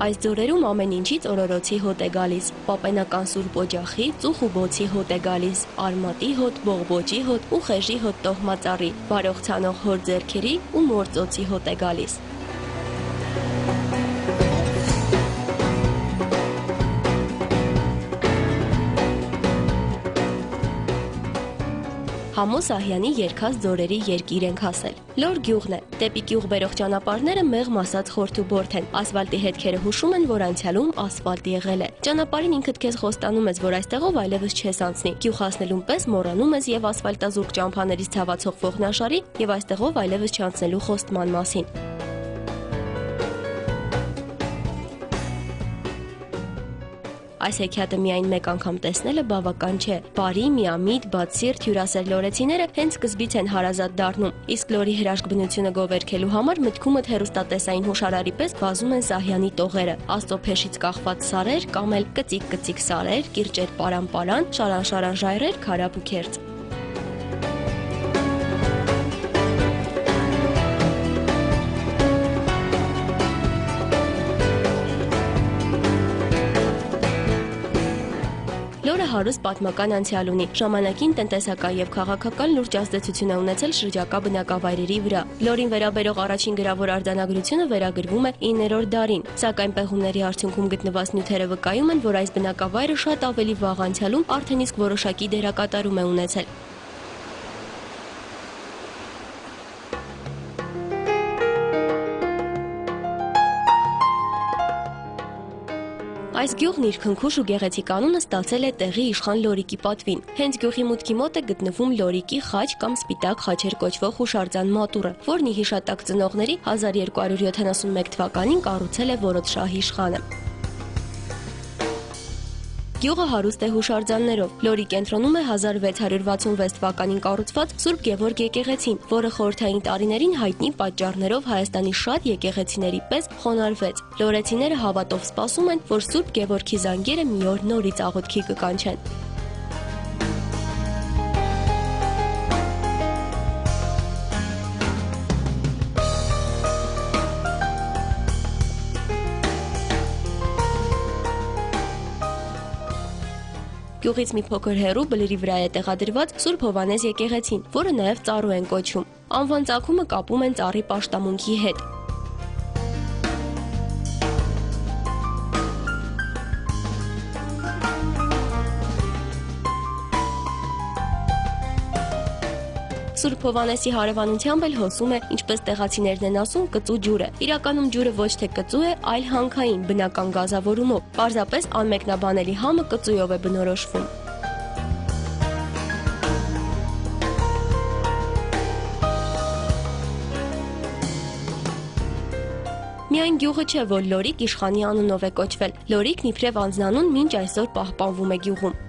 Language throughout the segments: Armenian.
Այս ձորերում ամեն ինչից օրորոցի հոտ է գալիս, պապենական սուրբ օջախի, ծուխ ու բոցի հոտ է գալիս, արմատի հոտ, բողբոջի հոտ ու խեժի հոտ տոհմածառի, վարող ցանող հոր ձեռքերի ու մոր ծոցի հոտ է գալիս։ Համո Սահյանի երգած ձորերի երկիր ենք հասել։ Լոր գյուղն է։ Դեպի գյուղ բերող ճանապարհները մեղմ ասած խորթուբորդ են։ Ասֆալտի հետքերը հուշում են, որ անցյալում ասֆալտ եղել է։ Ճանապարհին ինքդ քեզ խոստանում ես, որ այստեղով այլևս չես անցնի։ Գյուղ հասնելուն պես մոռանում ես եւ ասֆալտազուրկ ճամփաներից ցավացող ողնաշարի եւ այստեղով այլևս չանցնելու խոստման մասին։ Այս հեքիաթը միայն մեկ անգամ տեսնելը բավական չէ։ Բարի, միամիտ, բացսիրտ հյուրասեր լորեցիները հենց սկզբից են հարազատ դառնում, իսկ լորի հրաշք բնությունը գովերգելու համար մտքումդ հեռուստատեսային հուշարարի պես վազում են Սահյանի տողերը, աստծո փեշից կախված սարեր կամ էլ կծիկ-կծիկ սարեր, կիրճեր պարան-պարան, շարան-շարան ժայռեր, քարափ ու քերծ։ Լորը հարուստ պատմական անցյալ ունի, ժամանակին տնտեսական եւ քաղաքական լուրջ ազդեցություն է ունեցել շրջակա բնակավայրերի վրա։ Լորին վերաբերող առաջին գրավոր արձանագրությունը վերագրվում է 9-րդ դարին, սակայն պեղումների արդյունքում գտնված նյութերը վկայում են, որ այս բնակավայրը շատ ավելի վաղ անցյալում արդեն իսկ որոշակի դերակատարում է ունեցել։ Այս գյուղն իր քնքուշ ու գեղեցիկ անունը ստացել է տեղի իշխան Լորիկի պատվին։ Հենց գյուղի մուտքի մոտ է գտնվում Լորիկի խաչ կամ սպիտակ խաչեր կոչվող հուշարձան մատուռը, որն ի հիշատակ ծնողների 1271 թվականին կառուցել է որոտ շահ իշխանը։ Գյուղը հարուստ է հուշարձաններով։ Լորի կենտրոնում է 1666 թվականին կառուցված Սուրբ Գևորգ եկեղեցին, որը խորհրդային տարիներին հայտնի պատճառներով Հայաստանի շատ եկեղեցիների պես խոնարհվեց։ Լորեցիները հավատով սպասում են, որ Սուրբ Գևորգի զանգերը մի օր նորից աղոթքի կկանչեն։ Գյուղից մի փոքր հեռու բլրի վրա է տեղադրված Սուրբ Հովհաննես եկեղեցին, որը նաև ծառու են կոչում։ Անվան ծագումը կապում են ծառի պաշտամունքի հետ։ Սուրբ Հովհաննեսի հարևանությամբ էլ հոսում է, ինչպես տեղացիներն են ասում, կծու ջուրը։ Իրականում ջուրը ոչ թե կծու է, այլ հանքային բնական գազավորումով։ Պարզապես անմեկնաբանելի համը կծույով է բնորոշվում։ Միայն գյուղը չէ, որ Լորիկ իշխանի անունով է կոչվել։ Լորիկն իբրև անձնանուն մինչ այսօր պահպանվում է գյուղում։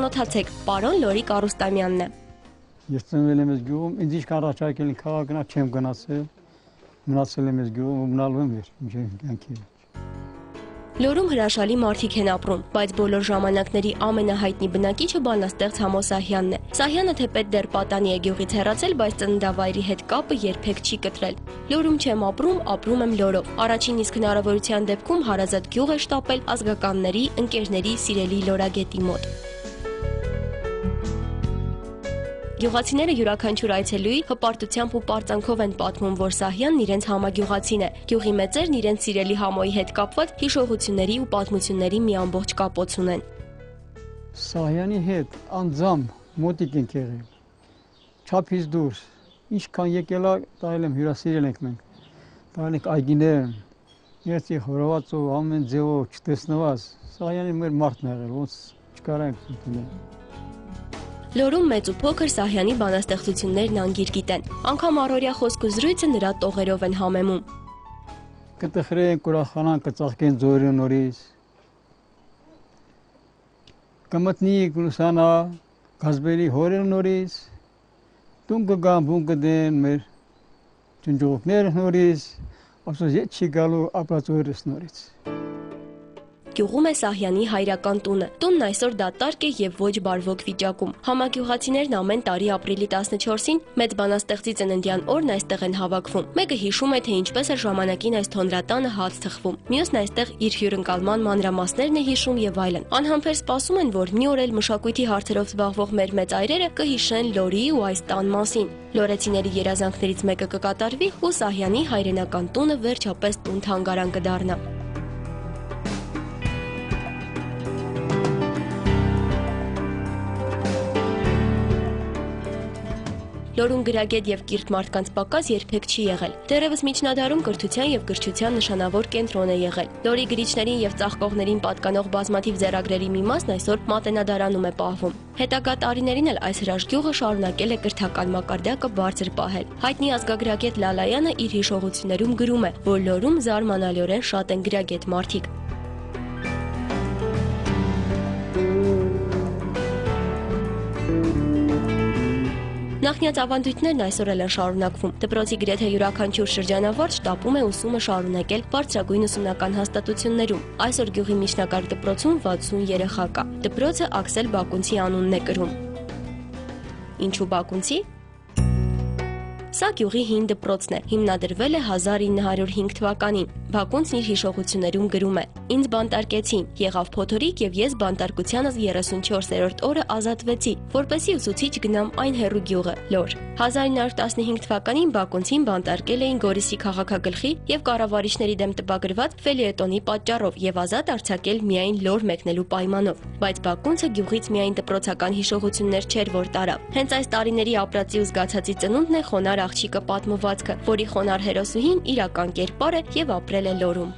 Ծանոթացեք, պարոն Լորիկ Արուստամյանն է։ Ես ծնվել եմ այս գյուղում, ինձ ինչ առաջարկել են քաղաքնա չեմ գնացել, մնացել եմ այս գյուղում ու մնալու եմ մինչև կյանքի վերջ։ Լորում հրաշալի մարդիկ են ապրում, բայց բոլոր ժամանակների ամենահայտնի բնակիչը բանաստեղծ Համո Սահյանն է։ Սահյանը թեպետ դեռ պատանի է գյուղից հեռացել, բայց ծննդավայրի հետ կապը երբեք չի կտրել։ Լորում չեմ ապրում, ապրում եմ Լորով։ Առաջին իսկ հնարավորության դեպքում հարազատ գյուղ է շտապել ազգականների, ընկերների, սիրելի Լորագետի մոտ։ Գյուղացիները յուրաքանչյուր այցելուի հպարտությամբ ու պարծանքով են պատմում, որ Սահյանն իրենց համագյուղացին է։ Գյուղի մեծերն իրենց սիրելի Համոյի հետ կապված հիշողությունների ու պատմությունների մի ամբողջ կապոց ունեն։ Սահյանի հետ անձամբ մոտիկ ենք եղել։ Չափից դուրս, ինչքան եկել է, տայել եմ հյուրասիրել ենք մենք։ Տայել ենք այգիներ, երցի խորովածով, ամեն ձևով չտեսնված։ Սահյանի մեր մարդն է եղել, ոնց չկարանք ընդունել։ Լորում մեծ ու փոքր Սահյանի բանաստեղծություններն անգիր գիտեն։ Անգամ առօրյա խոսք ու զրույցը նրա տողերով են համեմում։ Կտխրեն, կուրախանան, կծաղկեն ձորը նորից։ Կմտնի, կլուսանա, գազբերի հորը նորից։ Տուն կգան, բուն կդեն մեր ջնջողները նորից, ափսոս ետ չի գալու ապրած օրս նորից։ Գյուղում է Սահյանի հայրական տունը։ Տունն այսօր դատարկ է եւ ոչ բարվոք վիճակում։ Համագյուղացիներն ամեն տարի ապրիլի 14-ին մեծ բանաստեղծի ծննդյան օրն այստեղ են հավաքվում։ Մեկը հիշում է, թե ինչպես էր ժամանակին այս թոնրատանը հաց թխվում։ Մյուսն այստեղ իր հյուրընկալման մանրամասներն է հիշում եւ այլն։ Անհամբեր սպասում են, որ մի օր էլ մշակույթի հարցերով զբաղվող մեր մեծ այրերը կհիշեն Լորի ու այս տան մասին։ Լորեցիների երազանքներից մեկը կկատարվի ու Սահյանի հայրենական տունը վերջապես տուն-թանգարան կդառնա։ Լորուն գրագետ եւ կիրթ մարդկանց պակաս երբեք չի եղել։ Դեռևս միջնադարում կրթության եւ գրչության նշանավոր կենտրոն է եղել։ Լորի գրիչներին եւ ծաղկողներին պատկանող բազմաթիվ ձեռագրերի մի մասն այսօր Մատենադարանում է պահվում։ Հետագա տարիներին էլ այս հրաշքյուղը շարունակել է կրթական մակարդակը բարձր պահել։ Հայտնի ազգագրագետ Լալայանը իր հիշողություններում գրում է, որ Լորում զարմանալիորեն շատ են գրագետ մարդիկ։ Նախնյաց ավանդույթներն այսօր էլ են շարունակվում։ Դպրոցի գրեթե յուրաքանչյուր շրջանավարտ շտապում է ուսումը շարունակել բարձրագույն ուսումնական հաստատություններում։ Այսօր գյուղի միջնակարգ դպրոցում 60 երեխա կա։ Դպրոցը Աքսել Բակունցի անունն է կրում։ Ինչու Բակունցի։ Սա գյուղի հին դպրոցն է, հիմնադրվել է 1905 թվականին։ Բակունցն իր հիշողություններում գրում է. «Ինձ բանտարկեցին, եղավ փոթորիկ եւ ես բանտարկությանս 34-րդ օրը ազատվեցի, որպեսզի ուսուցիչ գնամ այն հեռու գյուղը, Լոր»։ 1915 թվականին Բակունցին բանտարկել էին Գորիսի քաղաքագլխի եւ կառավարիչների դեմ տպագրված ֆելիետոնի պատճառով եւ ազատ արձակել միայն Լոր մեկնելու պայմանով։ Բայց Բակունցը գյուղից միայն դպրոցական հիշողություններ չէր, որ տարավ։ Հենց այս տարիների ապրածի ու զգացածի ծնունդն է խոնար աղջիկը պատմվածքը, որի խոնար հերոսուհին իրական կերպար է եւ ապրել է Լորում։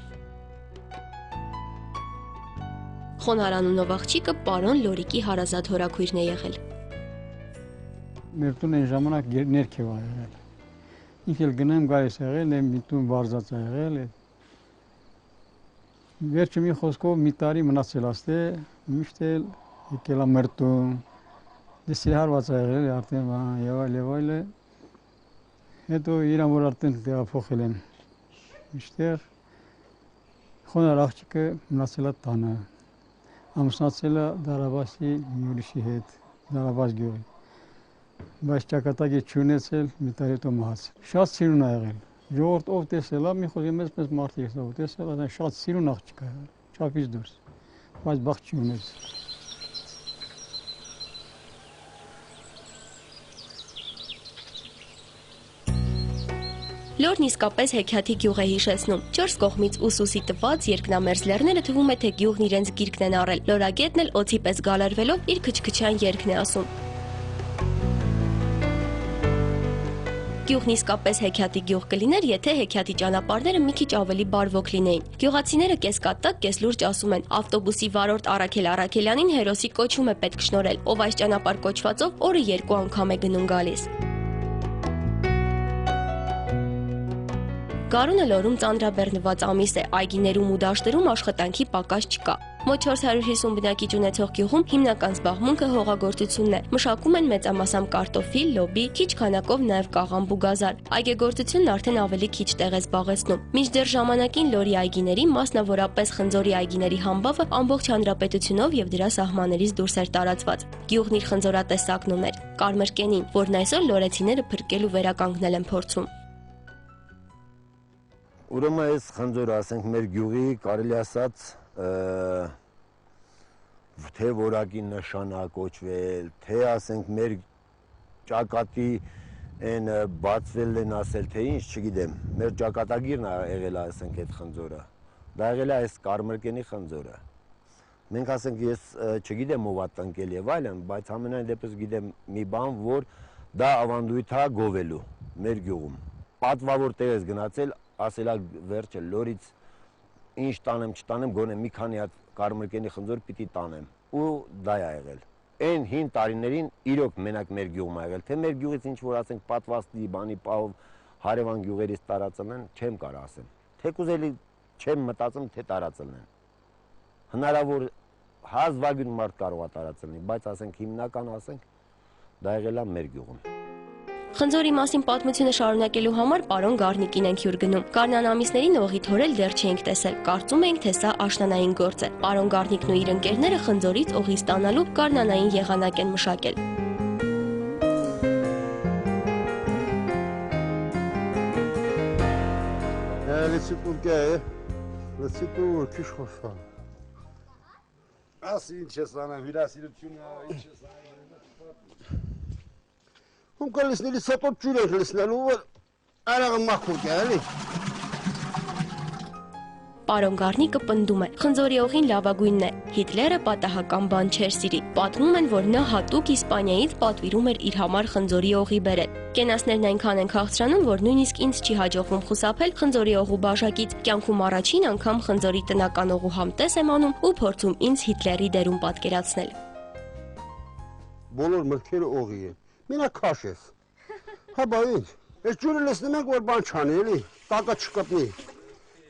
Խոնար անունով աղջիկը պարոն Լորիկի հարազատ հորաքույրն է եղել։ Մեր տունը այն ժամանակ ներքև ա եղել։ Ինձ էլ գնեմ գայս եղել, մի տուն վարձած ա եղել։ Վերջը մի խոսքով մի տարի մնացել աստե, միշտ էլ եկել ա մեր տուն։ Դες հարված ա եղել, արդեն եւ այլ է։ Հետո իրան որ արդեն տեղափոխել են միշտեղ խոնար աղջիկը մնացել է տանը, ամուսնացել է Դարաբասի մի ուրիշի հետ, Դարաբաս գյուղի, բայց ճակատագիր չունեցել, մի տարի հետո մահացել։ Շատ սիրուն ա եղել, ժողովուրդ ով տեսել ա, մի խոսքի մեծ մարդիկ ով տեսել, այդն շատ սիրուն աղջիկ ա եղել, չափից դուրս, բայց բախտ չի ունեցել։ Լորն իսկապես հեքիաթի գյուղ է հիշեցնում։ 4 կողմից ուսուսի տված երկնամերձ լեռները թվում է, թե գյուղն իրենց գիրկն են առել։ Լորագետն էլ օձի պես գալարվելով իր քչքչյան երգն է ասում։ Գյուղն իսկապես հեքիաթի գյուղ կլիներ, եթե հեքիաթի ճանապարհները մի քիչ ավելի բարվոք լինեին։ Գյուղացիները կես կատակ, կես լուրջ ասում են. ավտոբուսի վարորդ Արաքել Արաքելյանին հերոսի կոչում է պետք շնորհել, ով այս ճանապարհ կոչվածով օրը 2 անգամ է գնում գալիս։ Գարունը Լորում ծանրաբեռնված ամիս է, այգիներում ու դաշտերում աշխատանքի պակաս չկա։ Մոտ 450 բնակիչ ունեցող գյուղում հիմնական զբաղմունքը հողագործությունն է։ Մշակում են մեծամասամբ կարտոֆիլ, լոբի, քիչ քանակով նաև կաղամբ ու գազար։ Այգեգործությունն արդեն ավելի քիչ տեղ է զբաղեցնում։ Մինչդեռ ժամանակին Լորի այգիների, մասնավորապես Խնձորի այգիների համբավը ամբողջ հանրապետությունով եւ դրա սահմաններից դուրս էր տարածված։ Գյուղն իր խնձորատեսակն ուներ՝ կարմրկենին, որն այսօր լորեցիները փրկել ու վերականգնել են փորձում։ Ուրեմն այս խնձորը, ասենք, մեր գյուղի կարելի ասած թե որակի նշանակոչվել, թե ասենք մեր ճակատի այն բացվել են ասել, թե ինչ, չգիտեմ, մեր ճակատագիրն է եղել, ասենք, այդ խնձորը, դա եղել է այս կարմրկենի խնձորը։ Մենք ասենք, ես չգիտեմ ով է տնկել եւ այլն, բայց ամենայն դեպս գիտեմ մի բան, որ դա ավանդույթ է գովելու մեր գյուղում։ Պատվավոր տեղ ես գնացել, ասելա վերջը Լորից ինչ տանեմ, չտանեմ, գոնե մի քանի հատ կարմրկենի խնձոր պիտի տանեմ ու դա է եղել։ Այն հին տարիներին իրոք մենակ մեր գյուղում է եղել, թե մեր գյուղից ինչ որ ասենք պատվաստի բանի պահով հարևան գյուղերից տարածել են, չեմ կարող ասեմ։ Թեկուզ էլի չեմ մտածում, թե տարածել են։ Հնարավոր հազվագյուտ մարդ կարող է տարածել լինի, բայց ասենք հիմնական ասենք դա եղել է մեր գյուղում։ Խնձորի մասին պատմությունը շարունակելու համար պարոն Գառնիկին ենք հյուր գնում։ Գարնան ամիսներին օղի թորել դեռ չէինք տեսել։ Կարծում էինք, թե սա աշնանային գործ է։ Պարոն Գառնիկն ու իր ընկերները խնձորից օղի ստանալու գարնանային եղանակ են մշակել։ Պարոն Գառնիկը պնդում է, խնձորի օղին լավագույնն է։ Հիտլերը պատահական բան չէր սիրի։ Պատմում են, որ նա հատուկ Իսպանիայից պատվիրում էր իր համար խնձորի օղի բերել։ Կենասներն այնքան են քաղցրանում, որ նույնիսկ ինձ չի հաջողվում խուսափել խնձորի օղու բաժակից։ Կյանքում առաջին անգամ խնձորի տնական օղու համտես եմ անում ու փորձում ինձ Հիտլերի դերում պատկերացնել։ Բոլոր մտքերը օղի են։ Մենակ քաշ ես։ Հա բա ինչ։ Այս ջուրը լսնում ենք, որ բան չանի, էլի, տակը չկպնի։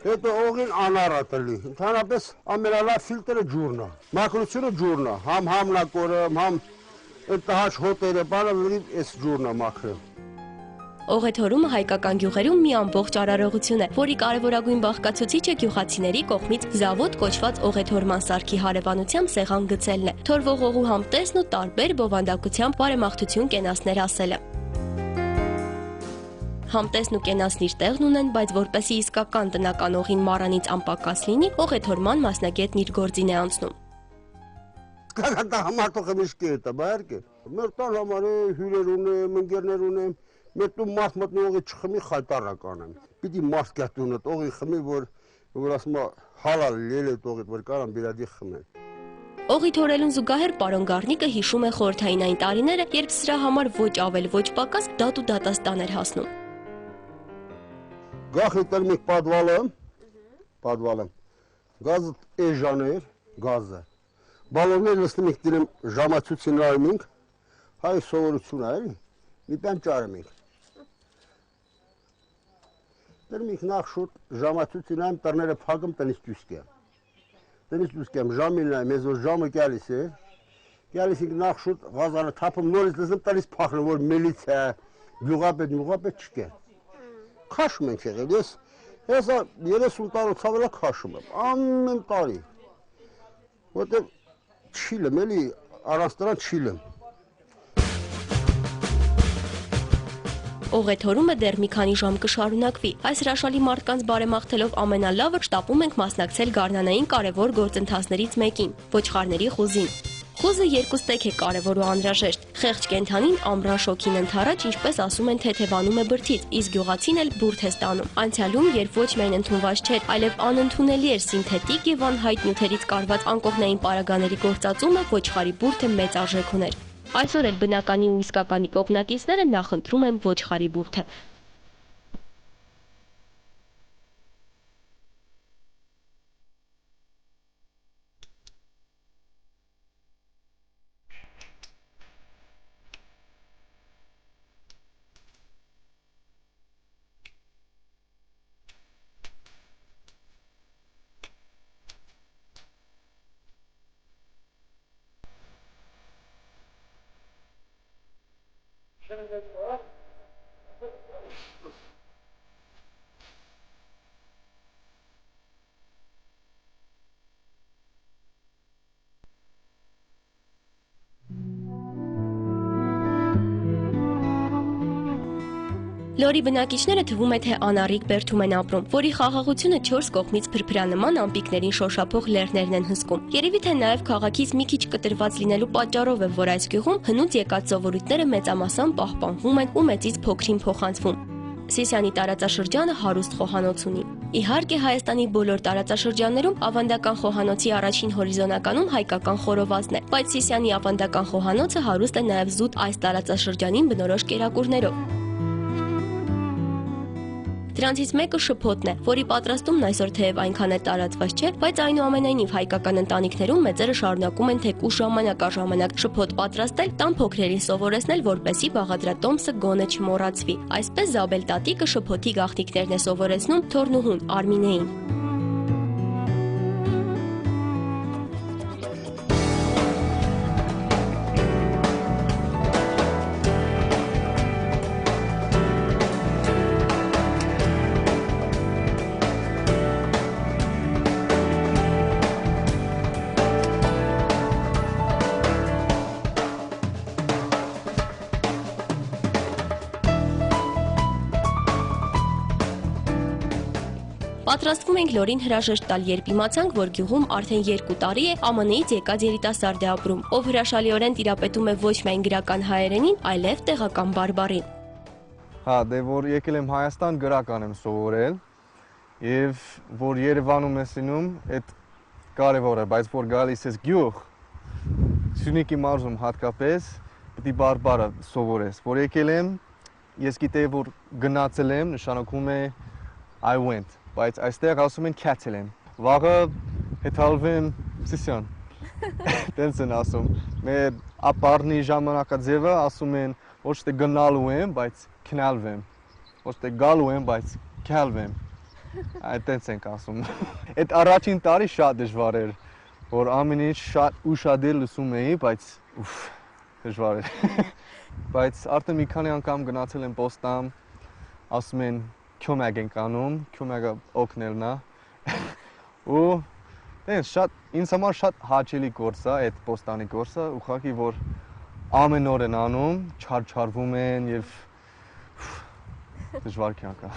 Հետո օղին անառատ էլի։ Ընդհանրապես ամենալավ ֆիլտրը ջուրն է։ Մաքրությունը ջուրն է։ Համ համնակորը, համ այդ տհաճ հոտերը, բանը լրիվ այս ջուրն է մաքրել։ Օղեթորումը հայկական գյուղերում մի ամբողջ արարողություն է, որի կարևորագույն բաղկացուցիչը գյուղացիների կողմից զավոտ կոչված օղեթորման սարքի հարևանությամբ սեղան գցելն է։ Թորվող օղու համտեսն ու տարբեր բովանդակությամբ բարեմաղթություն կենասներ ասելը։ Համտեսն ու կենասն իր տեղն ունեն, բայց որպեսզի իսկական տնական օղին մառանից անպակաս լինի, օղեթորման մասնագետն իր գործին է անցնում։ Կա համարտողը միշկի է, բայարկե։ Մեր տան համար հյուրեր ունեմ, ընկերներ ունեմ, մեր տուն մարդ մտնի օղի չխմի խայտառա կանեմ։ Պիտի մարդ կյատունը օղի խմի, որ ասում է հալալ լել է օղիդ, որ կարան բիրադի խմեն։ Օղի թորելուն զուգահեռ պարոն Գառնիկը հիշում է խորհրդային այն տարիները, երբ սրա համար ոչ ավել, ոչ պակաս դատ ու դատաստան էր հասնում։ Գախի տերմիկ պատվալը, գազը էժաներ, գազը, բալոններ լսնում եք դիրեմ ժամացուցին նայում ենք, հայ սովորություն է, մի պեն ճարում ենք։ Տերմիկ նախ շուտ ժամացուցին նայում, տրները պագում տնից դուսկեմ։ Տնից դուսկեմ, ժամին նայում, ես որ ժամը կյալիս է, կյալիս ենք նախ շուտ գազանը թապում, նորից լսում տնից պախնում, որ միլից է, գյուղապետ չկեր։ Քաշում ենք եղել, ես 30 տարի ցավելա քաշում եմ, ամեն տարի, որտեղ չիլեմ, էլի առանց դրան չիլեմ։ Օղեթորումը դեռ մի քանի ժամ կշարունակվի։ Այս հրաշալի մարդկանց բարեմաղթելով ամենալավը շտապում ենք մասնակցել գարնանային կարևոր գործընթացներից մեկին՝ ոչխարների խուզին։ Խուզը երկու ստեյք է կարևոր ու անհրաժեշտ։ Խեղճ կենդանին ամրաշոքին ընդառաջ, ինչպես ասում են, թեթևանում է բրդից, իսկ գյուղացին էլ բուրդ է ստանում։ Անցյալում, երբ ոչ միայն ընդունված չէր, այլև անընդունելի էր սինթետիկ եւ անհայտ նյութերից կարված անկողնային պարագաների գործածումը, ոչխարի բուրդը մեծ արժեք ուներ։ Այսօր էլ բնականի ու իսկականի կողմնակիցները նախընտրում են ոչխարի բուրդը։ Լորի բնակիչները թվում է, թե անառիկ բերդում են ապրում, որի խաղաղությունը 4 կողմից փրփրանման ամպիկներին շոշափող լեռներն են հսկում։ Երևի թե նաև քաղաքից մի քիչ կտրված լինելու պատճառով է, որ այս գյուղում հնուց եկած սովորույթները մեծամասամբ պահպանվում են ու մեծից փոքրին փոխանցվում։ Սիսիանի տարածաշրջանը հարուստ խոհանոց ունի։ Իհարկե Հայաստանի բոլոր տարածաշրջաններում ավանդական խոհանոցի առաջին հորիզոնականում հայկական խորովածն է, բայց Սիսիանի ավանդական խոհանոցը հարուստ է նաև զուտ այս տարածաշրջանին բնորոշ կերակուրներով։ Դրանցից մեկը շփոթն է, որի պատրաստումն այսօր թեև այնքան է տարածված չէ, բայց այնուամենայնիվ հայկական ընտանիքներում մեծերը շարունակում են թեկուզ ժամանակ առ ժամանակ շփոթ պատրաստել, տան փոքրերին սովորեցնել, որպեսզի բաղադրատոմսը գոնե չմոռացվի։ Այսպես Զաբել տատիկը շփոթի գաղտնիքներն է սովորեցնում թորնուհուն Արմինեին։ Պատրաստվում ենք Լորին հրաժեշտ տալ, երբ իմացանք, որ գյուղում արդեն 2 տարի է ԱՄՆ-ից եկած երիտասարդ է ապրում, ով հրաշալիորեն տիրապետում է ոչ միայն գրական հայերենին, այլև տեղական բարբառին։ Հա, դե որ եկել եմ Հայաստան, գրական եմ սովորել եւ որ Երևանում ես լինում, այդ կարևոր է, բայց որ գալիս ես գյուղ, Սյունիքի մարզում հատկապես, պետք է բարբառը սովորես, որ եկել եմ, ես գիտեի, որ գնացել եմ, նշանակում է I went, բայց այստեղ ասում են քացել եմ, վաղը հետալվեմ սիսյան, տենց են ասում, մեր ապարնի ժամանակաձևը ասում են, ոչ թե գնալու եմ, բայց քնալվեմ, ոչ թե գալու եմ, բայց քալվեմ, այդ տենց ենք ասում, այդ առաջին տարի շատ դժվար էր, որ ամեն ինչ շատ ուշադիր լսում էի, բայց դժվար էր, բայց արդեն մի քանի անգամ գնացել եմ պոստամ, ասում են քյոմագ ենք անում, քյոմագը օգնելն է, ու տենց շատ, ինձ համար շատ հաճելի գործ է, այդ պոստանի գործը, ուղղակի որ ամեն օր են անում, չարվում են և դժվար կյանք է։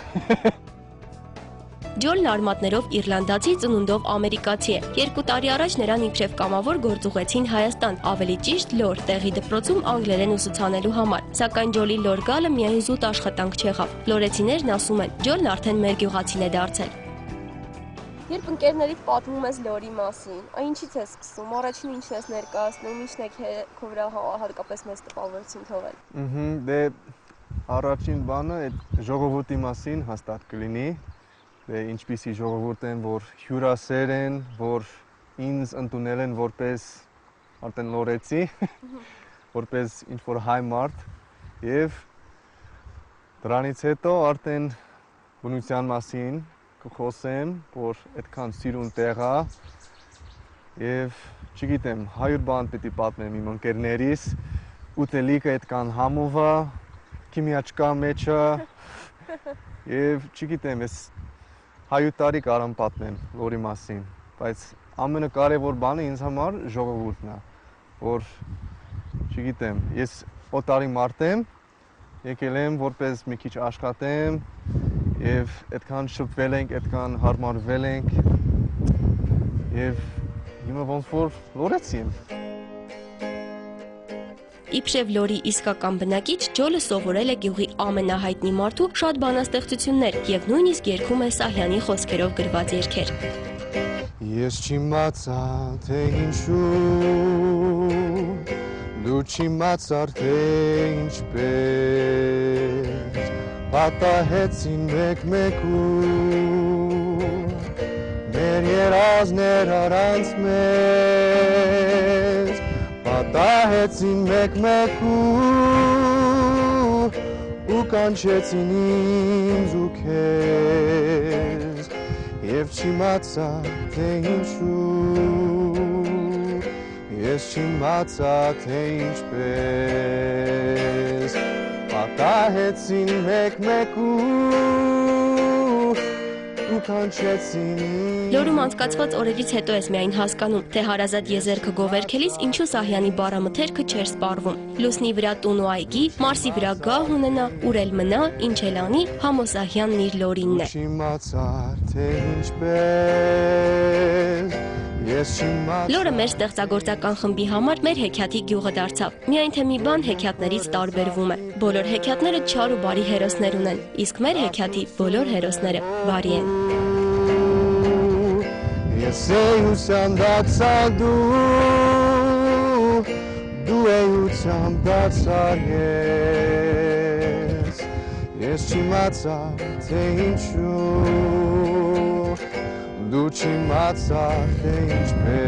Ջոլն արմատներով իռլանդացի, ծնունդով ամերիկացի է։ 2 տարի առաջ նրան իբրև կամավոր գործուղեցին Հայաստան, ավելի ճիշտ Լոր, տեղի դպրոցում անգլերեն ուսուցանելու համար։ Սակայն Ջոլի Լոր գալը միայն զուտ աշխատանք չեղավ։ Լորեցիներն ասում են, Ջոլն արդեն մեր գյուղացին է դարձել։ Երբ ընկերներիդ պատմում ես Լորի մասին, ինչից ես սկսում, առաջին ինչն ես ներկայացնում, ինչն է քո վրա հատկապես մեծ տպավորություն թողել։ Դե առաջին բանը այդ ժողովրդի մասին հաստատ կլինի, դե ինչպիսի ժողովուրդ են, որ հյուրասեր են, որ ինձ ընդունել են որպես արդեն լորեցի, որպես ինչ-որ հայ մարդ և դրանից հետո արդեն բնության մասին կխոսեմ, որ այդքան սիրուն տեղ է և չգիտեմ, 100 բան պետք է պատմեմ իմ ընկերներիս, ուտելիքը այդքան համով է, քիմիաչկա մեջը և չգիտեմ, ես 100 տարի կարամ պատմեմ Լորի մասին, բայց ամենակարևոր բանը ինձ համար ժողովուրդն է, որ չգիտեմ, ես օտարի մարդ եմ, եկել եմ որպես մի քիչ աշխատեմ և այդքան շփվել ենք, այդքան հարմարվել ենք և հիմա ոնց որ լորեցի եմ։ Իբրև Լորի իսկական բնակիչ, Ջոլը սովորել է գյուղի ամենահայտնի մարդու շատ բանաստեղծություններ և նույնիսկ երգում է Սահյանի խոսքերով գրված երգեր։ Ես չիմացա, թե ինչու, դու չիմացար, թե ինչպես, պատահեցին մեկ-մեկու, մեր երազներ առանց մեզ, պատահեցին մեկ-մեկու, ու կանչեցին ինձ ու քեզ, և չիմացա, թե ինչու, ես չիմացա, թե ինչպես, պատահեցին մեկ-մեկու, ու կանչեցին ինձ։ Լորում անցկացված օրերից հետո ես միայն հասկանում, թե հարազատ եզերքը գովերքելիս ինչու Սահյանի բառամթերքը չէր սպառվում։ Լուսնի վրա տուն ու այգի, Մարսի վրա գահ ունենա, ուր էլ մնա, ինչ էլ անի, Համո Սահյանն իր Լորինն է։ Չիմացար, թե ինչպես, ես չիմացա։ Լորը մեր ստեղծագործական խմբի համար մեր հեքիաթի գյուղը դարձավ։ Միայն թե մի բան հեքիաթներից տարբերվում է։ Բոլոր հեքիաթները չար ու բարի հերոսներ ունեն, իսկ մեր հեքիաթի բոլոր հերոսները բարի են։ Ես էյությամբ դարձար դու էյությամբ դարձար ես չիմացա, թե ինչու, դու չիմացար, թե ինչպես